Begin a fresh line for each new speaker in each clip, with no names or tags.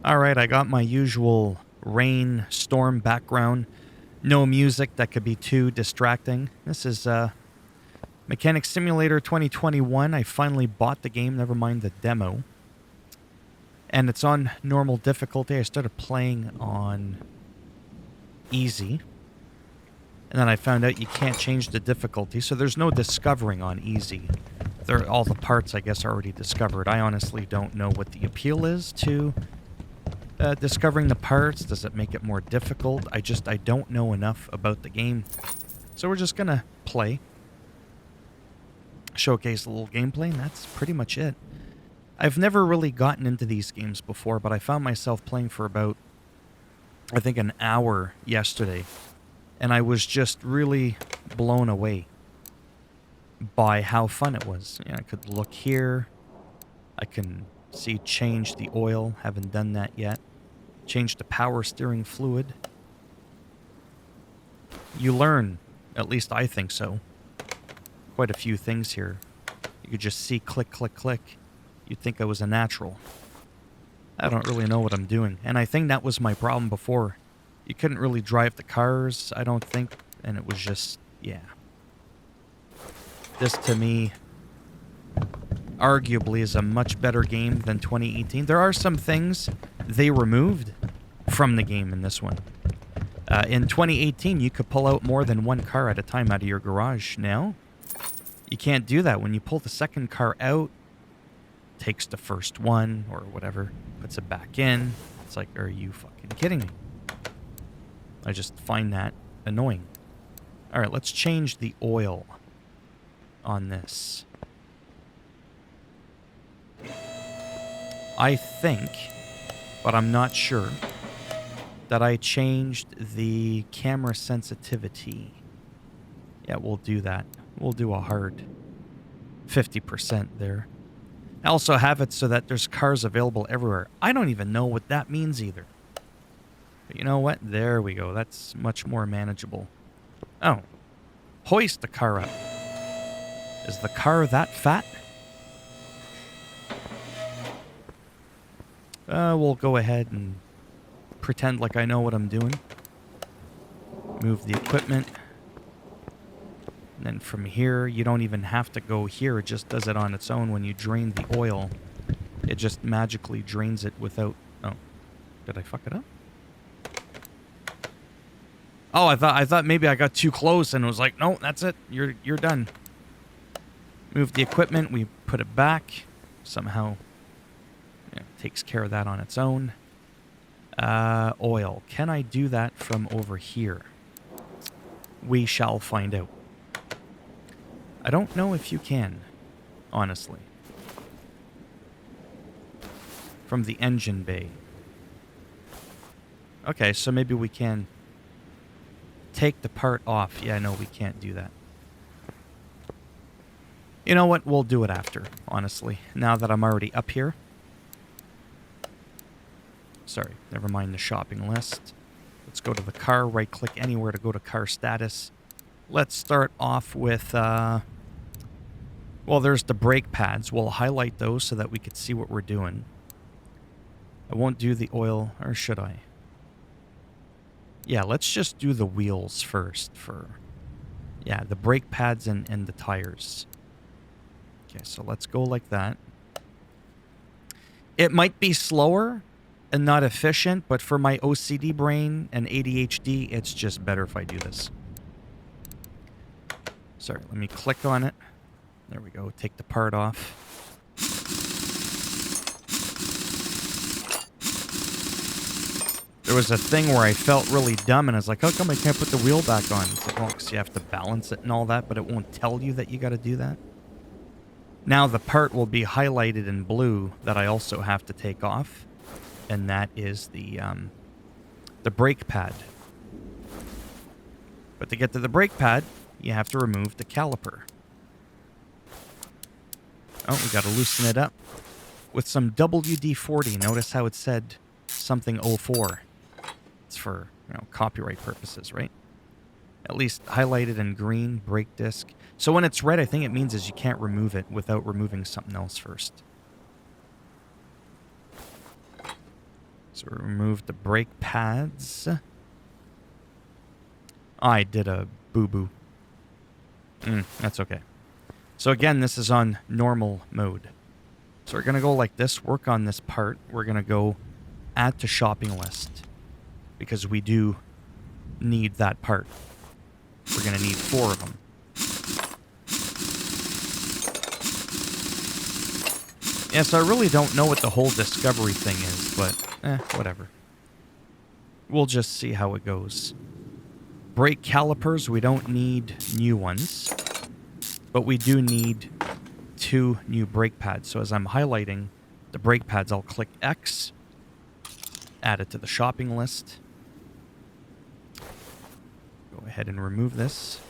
Alright, I got my usual rain, storm background. No music that could be too distracting. This is Mechanic Simulator 2021. I finally bought the game, never mind the demo. And it's on normal difficulty. I started playing on easy. And then I found out you can't change the difficulty, so there's no discovering on easy. All the parts, I guess, are already discovered. I honestly don't know what the appeal is to discovering the parts. Does it make it more difficult? I don't know enough about the game. So we're just gonna play. Showcase a little gameplay, and that's pretty much it. I've never really gotten into these games before, but I found myself playing for about, I think, an hour yesterday. And I was just really blown away by how fun it was. I could look here. I can see change the oil. Haven't done that yet. Change the power steering fluid. You learn, at least I think so. Quite a few things here. You could just see click, click, click. You'd think I was a natural. I don't really know what I'm doing. And I think that was my problem before. You couldn't really drive the cars, I don't think. And it was just, yeah. This, to me, arguably is a much better game than 2018. There are some things they removed from the game in this one. In 2018, you could pull out more than one car at a time out of your garage. Now, you can't do that. When you pull the second car out, takes the first one or whatever, puts it back in. It's like, are you fucking kidding me? I just find that annoying. All right, let's change the oil on this. I think, but I'm not sure, that I changed the camera sensitivity. Yeah, we'll do that. We'll do a hard 50% there. I also have it so that there's cars available everywhere. I don't even know what that means either. But you know what? There we go. That's much more manageable. Oh. Hoist the car up. Is the car that fat? We'll go ahead and pretend like I know what I'm doing. Move the equipment. And then from here, you don't even have to go here. It just does it on its own when you drain the oil. It just magically drains it without... Oh. Did I fuck it up? Oh, I thought maybe I got too close and it was like, no, that's it. You're done. Move the equipment. We put it back. Somehow, it takes care of that on its own. Oil. Can I do that from over here? We shall find out. I don't know if you can, honestly. From the engine bay. Okay, so maybe we can take the part off. Yeah, no, we can't do that. You know what? We'll do it after, honestly. Now that I'm already up here. Sorry, never mind the shopping list. Let's go to the car. Right-click anywhere to go to car status. Let's start off with... well, there's the brake pads. We'll highlight those so that we could see what we're doing. I won't do the oil, or should I? Yeah, let's just do the wheels first for... Yeah, the brake pads and the tires. Okay, so let's go like that. It might be slower and not efficient, but for my OCD brain and ADHD, it's just better if I do this. Sorry, let me click on it. There we go. Take the part off. There was a thing where I felt really dumb, and I was like, how come I can't put the wheel back on? It's like, well, because you have to balance it and all that, but it won't tell you that you got to do that. Now the part will be highlighted in blue that I also have to take off, and that is the brake pad. But to get to the brake pad, you have to remove the caliper. Oh, we got to loosen it up with some WD-40. Notice how it said something 04. It's for, copyright purposes, right? At least highlighted in green, brake disc. So when it's red, I think it means is you can't remove it without removing something else first. So remove the brake pads. I did a boo-boo. That's okay. So again, this is on normal mode. So we're going to go like this, work on this part. We're going to go add to shopping list because we do need that part. We're going to need 4 of them. Yeah, so I really don't know what the whole discovery thing is, but whatever. We'll just see how it goes. Brake calipers, we don't need new ones, but we do need 2 new brake pads. So as I'm highlighting the brake pads, I'll click X, add it to the shopping list. Go ahead and remove this.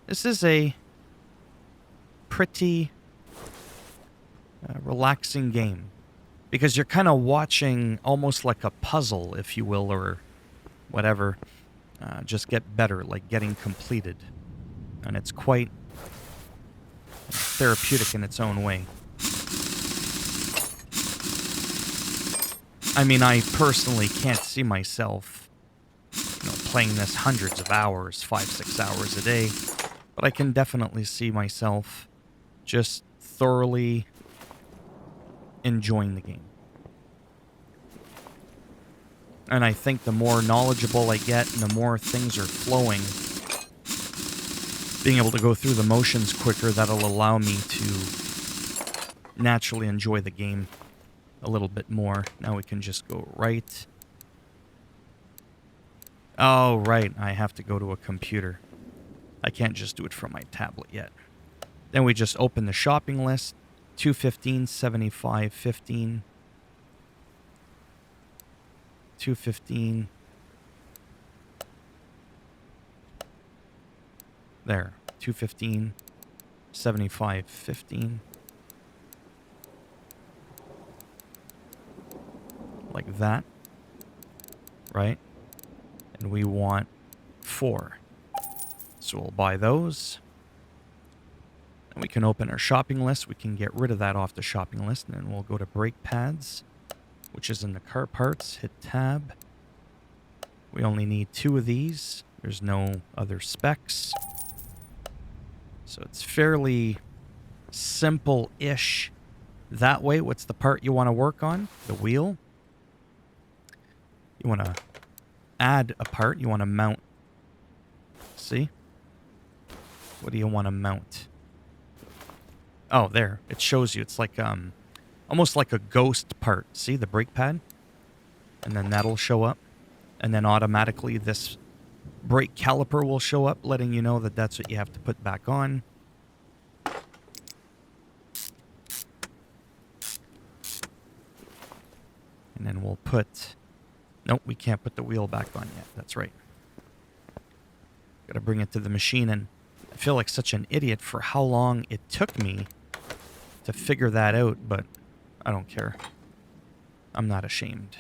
This is a pretty relaxing game because you're kind of watching almost like a puzzle, if you will, or whatever, just get better, like getting completed. And it's quite therapeutic in its own way. I mean, I personally can't see myself, playing this hundreds of hours, 5-6 hours a day, but I can definitely see myself just thoroughly enjoying the game. And I think the more knowledgeable I get and the more things are flowing, being able to go through the motions quicker, that'll allow me to naturally enjoy the game a little bit more. Now we can just go right. Oh, right. I have to go to a computer. I can't just do it from my tablet yet. Then we just open the shopping list. 215, 75, 15. 215. There. 215, 75, 15. Like that. Right? And we want 4. So we'll buy those. And we can open our shopping list. We can get rid of that off the shopping list. And then we'll go to brake pads, which is in the car parts. Hit tab. We only need 2 of these. There's no other specs. So it's fairly simple-ish that way. What's the part you want to work on? The wheel. You want to add a part. You want to mount. See? What do you want to mount? Oh, there. It shows you. It's like almost like a ghost part. See the brake pad? And then that'll show up. And then automatically this brake caliper will show up, letting you know that that's what you have to put back on. And then we'll put... Nope, we can't put the wheel back on yet. That's right. Gotta bring it to the machine, and I feel like such an idiot for how long it took me to figure that out, but I don't care. I'm not ashamed.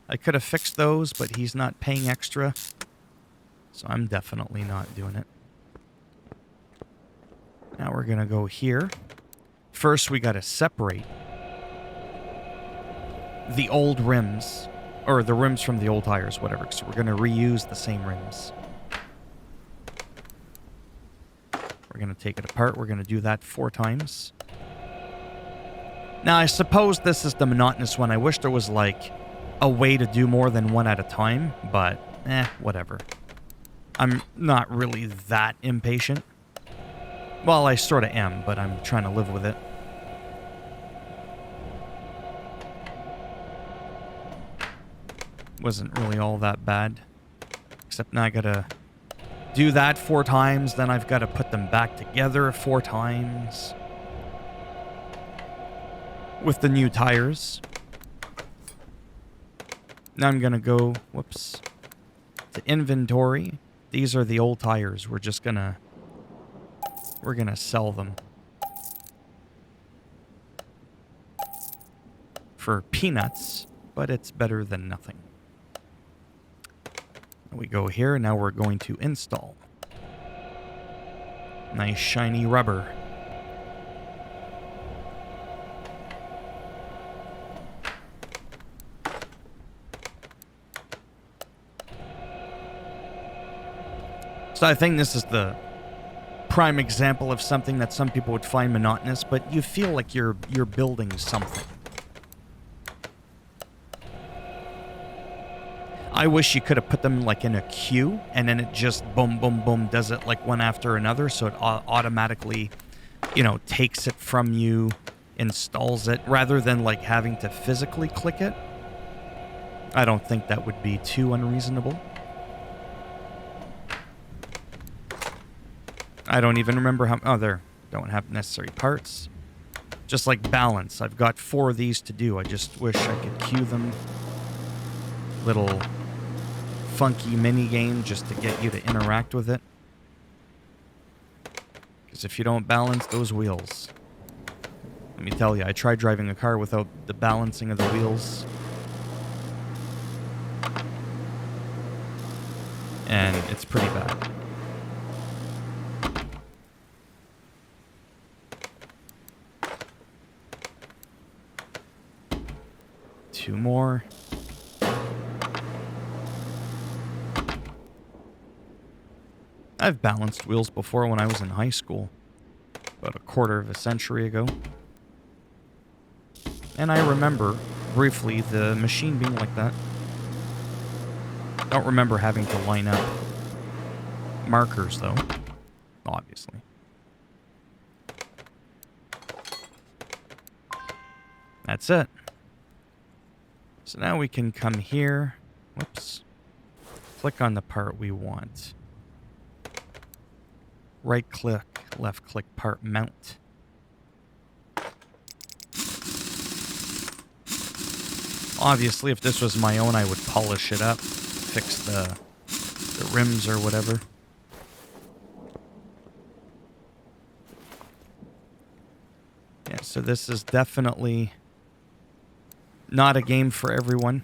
I could have fixed those, but he's not paying extra, so I'm definitely not doing it. Now we're gonna go here. First, we gotta separate the old rims, or the rims from the old tires, whatever. So we're going to reuse the same rims. We're going to take it apart. We're going to do that 4 times. Now, I suppose this is the monotonous one. I wish there was, like, a way to do more than 1 at a time, but, whatever. I'm not really that impatient. Well, I sort of am, but I'm trying to live with it. Wasn't really all that bad. Except now I gotta do that 4 times, then I've got to put them back together 4 times. With the new tires. Now I'm gonna go, whoops, to inventory. These are the old tires. We're gonna sell them. For peanuts, but it's better than nothing. We go here, now we're going to install. Nice shiny rubber. So I think this is the prime example of something that some people would find monotonous, but you feel like you're building something. I wish you could have put them like in a queue, and then it just boom, boom, boom, does it like one after another, so it automatically, you know, takes it from you, installs it, rather than like having to physically click it. I don't think that would be too unreasonable. I don't even remember how... Oh, there. Don't have necessary parts. Just like balance. I've got 4 of these to do. I just wish I could cue them. Little funky mini game just to get you to interact with it. Because if you don't balance those wheels... Let me tell you, I tried driving a car without the balancing of the wheels. And it's pretty bad. Two more. I've balanced wheels before when I was in high school, about a quarter of a century ago. And I remember, briefly, the machine being like that. Don't remember having to line up markers, though, obviously. That's it. So now we can come here. Whoops. Click on the part we want. Right click, left click part mount. Obviously, if this was my own, I would polish it up, fix the rims or whatever. Yeah, so this is definitely not a game for everyone.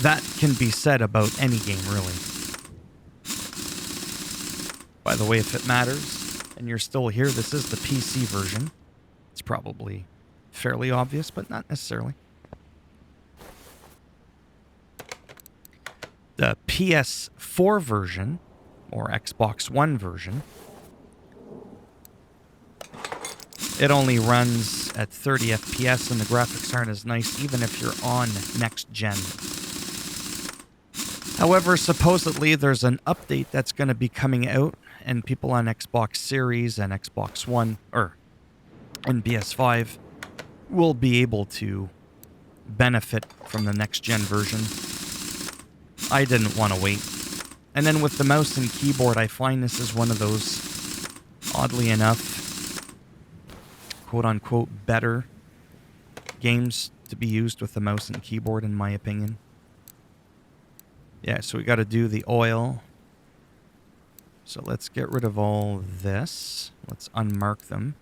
That can be said about any game, really. By the way, if it matters, and you're still here, this is the PC version. It's probably fairly obvious, but not necessarily. The PS4 version, or Xbox One version, it only runs at 30 FPS and the graphics aren't as nice even if you're on next gen. However, supposedly there's an update that's going to be coming out and people on Xbox Series and Xbox One, and PS5 will be able to benefit from the next gen version. I didn't want to wait. And then with the mouse and keyboard, I find this is one of those, oddly enough, quote-unquote better games to be used with the mouse and keyboard, in my opinion. Yeah, so we got to do the oil. So let's get rid of all this. Let's unmark them.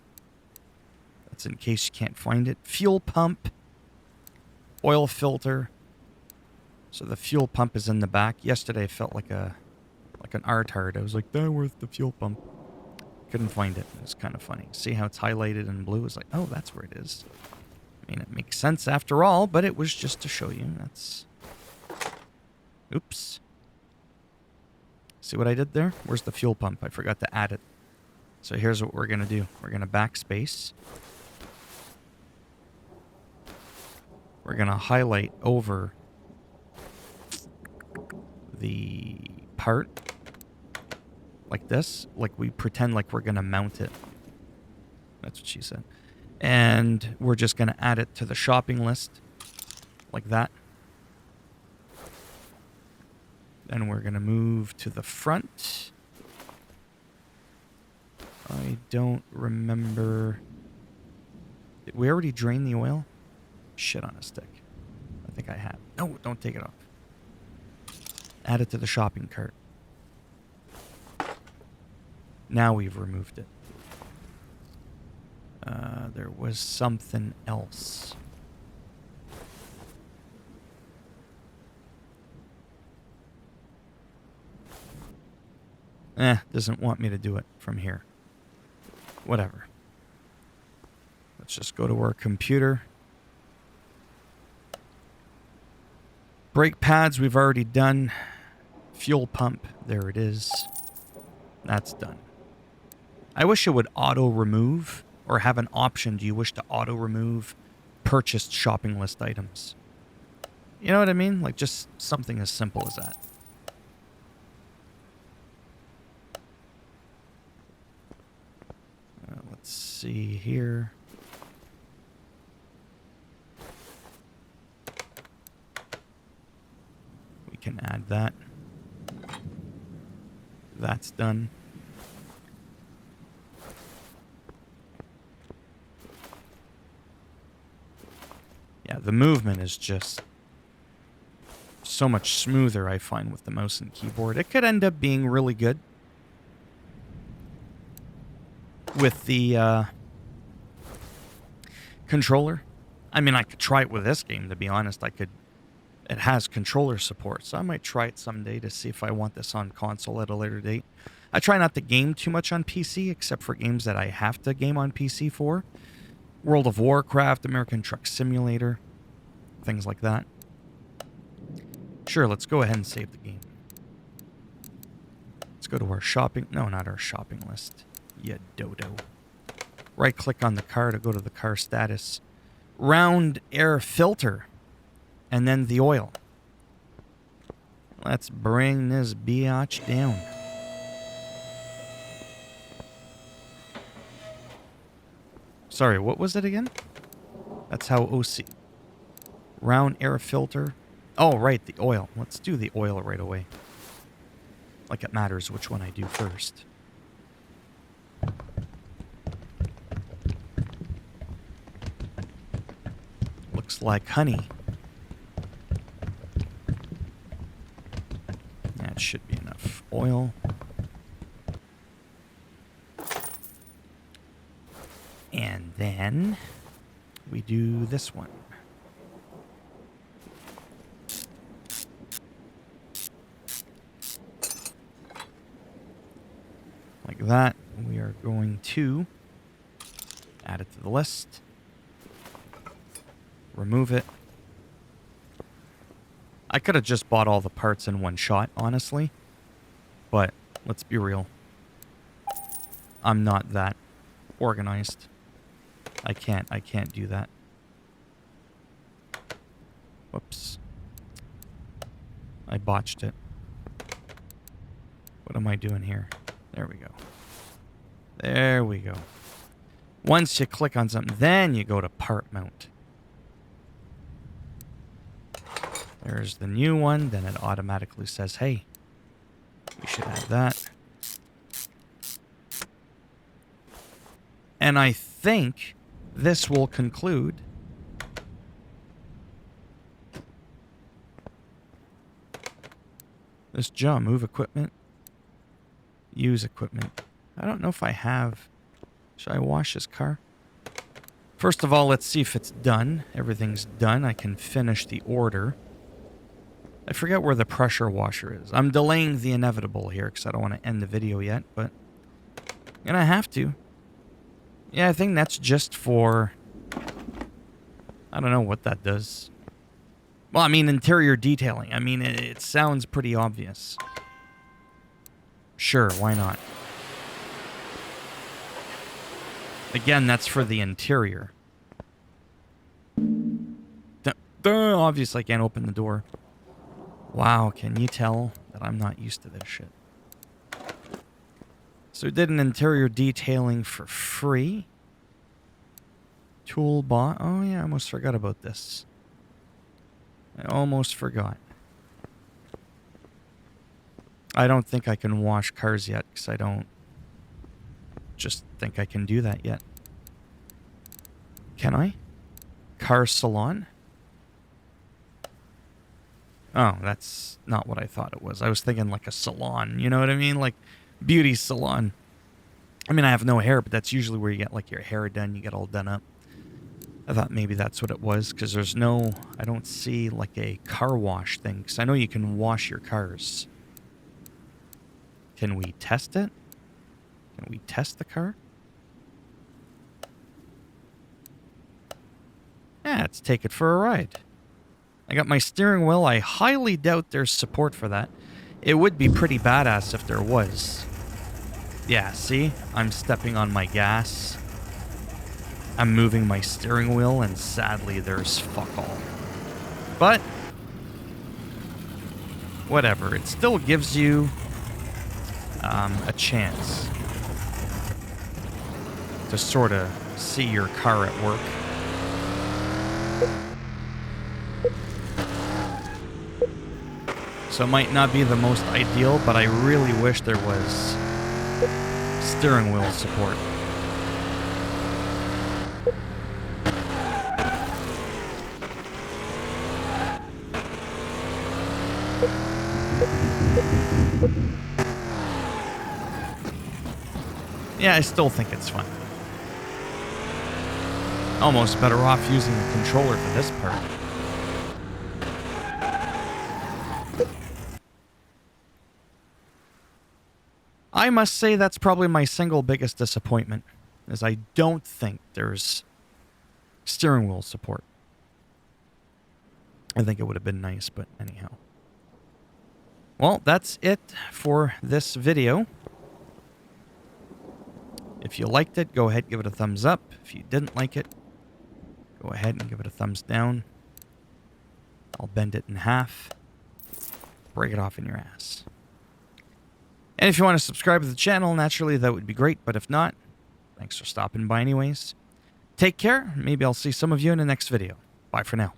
That's in case you can't find it. Fuel pump. Oil filter. So the fuel pump is in the back. Yesterday I felt like an R-tard. I was like, where's the fuel pump? Couldn't find it. It was kind of funny. See how it's highlighted in blue? It's like, oh, that's where it is. I mean, it makes sense after all, but it was just to show you. That's... Oops. See what I did there? Where's the fuel pump? I forgot to add it. So here's what we're going to do. We're going to backspace. We're going to highlight over the part like this, like we pretend like we're going to mount it. That's what she said. And we're just going to add it to the shopping list like that. Then we're going to move to the front. I don't remember. Did we already drain the oil? Shit on a stick. I think I have. No, don't take it off. Add it to the shopping cart. Now we've removed it. There was something else. Doesn't want me to do it from here. Whatever. Let's just go to our computer. Brake pads we've already done. Fuel pump, there it is. That's done. I wish it would auto-remove, or have an option, do you wish to auto-remove purchased shopping list items? You know what I mean? Like, just something as simple as that. Let's see here. We can add that. That's done. Yeah, the movement is just so much smoother, I find, with the mouse and keyboard. It could end up being really good with the controller. I mean, I could try it with this game, to be honest. It has controller support, so I might try it someday to see if I want this on console at a later date. I try not to game too much on PC, except for games that I have to game on PC for. World of Warcraft, American Truck Simulator, things like that. Sure, let's go ahead and save the game. Let's go to our shopping... No, not our shopping list. Ya dodo. Right-click on the car to go to the car status. Round air filter. And then the oil. Let's bring this biatch down. Sorry, what was it again? That's how OC... Round air filter. Oh, right, the oil. Let's do the oil right away. Like it matters which one I do first. Looks like honey. That should be enough oil. And then we do this one. Like that. We are going to add it to the list. Remove it. I could have just bought all the parts in one shot, honestly. But let's be real. I'm not that organized. I can't do that. Whoops. I botched it. What am I doing here? There we go. There we go. Once you click on something, then you go to part mount. There's the new one. Then it automatically says, hey, we should add that. And I think this will conclude this job. Move equipment. Use equipment. I don't know if I have... Should I wash this car? First of all, let's see if it's done. Everything's done. I can finish the order. I forget where the pressure washer is. I'm delaying the inevitable here because I don't want to end the video yet, but I'm going to have to. Yeah, I think that's just for... I don't know what that does. Well, I mean, interior detailing. I mean, it sounds pretty obvious. Sure, why not? Again, that's for the interior. Obviously, I can't open the door. Wow, can you tell that I'm not used to this shit? So we did an interior detailing for free. Toolbar. Oh yeah, I almost forgot about this. I almost forgot. I don't think I can wash cars yet because I don't just think I can do that yet. Can I? Car salon? Oh, that's not what I thought it was. I was thinking like a salon, you know what I mean? Like beauty salon. I mean, I have no hair, but that's usually where you get like your hair done, you get all done up. I thought maybe that's what it was because there's no, I don't see like a car wash thing because I know you can wash your cars. Can we test it? Can we test the car? Yeah, let's take it for a ride. I got my steering wheel. I highly doubt there's support for that. It would be pretty badass if there was. Yeah, see? I'm stepping on my gas. I'm moving my steering wheel, and sadly, there's fuck all. But, whatever. It still gives you a chance to sort of see your car at work. So it might not be the most ideal, but I really wish there was steering wheel support. Yeah, I still think it's fun. Almost better off using the controller for this part. I must say that's probably my single biggest disappointment, is I don't think there's steering wheel support. I think it would have been nice, but anyhow. Well, that's it for this video. If you liked it, go ahead and give it a thumbs up. If you didn't like it, go ahead and give it a thumbs down. I'll bend it in half. Break it off in your ass. And if you want to subscribe to the channel, naturally, that would be great. But if not, thanks for stopping by anyways. Take care. Maybe I'll see some of you in the next video. Bye for now.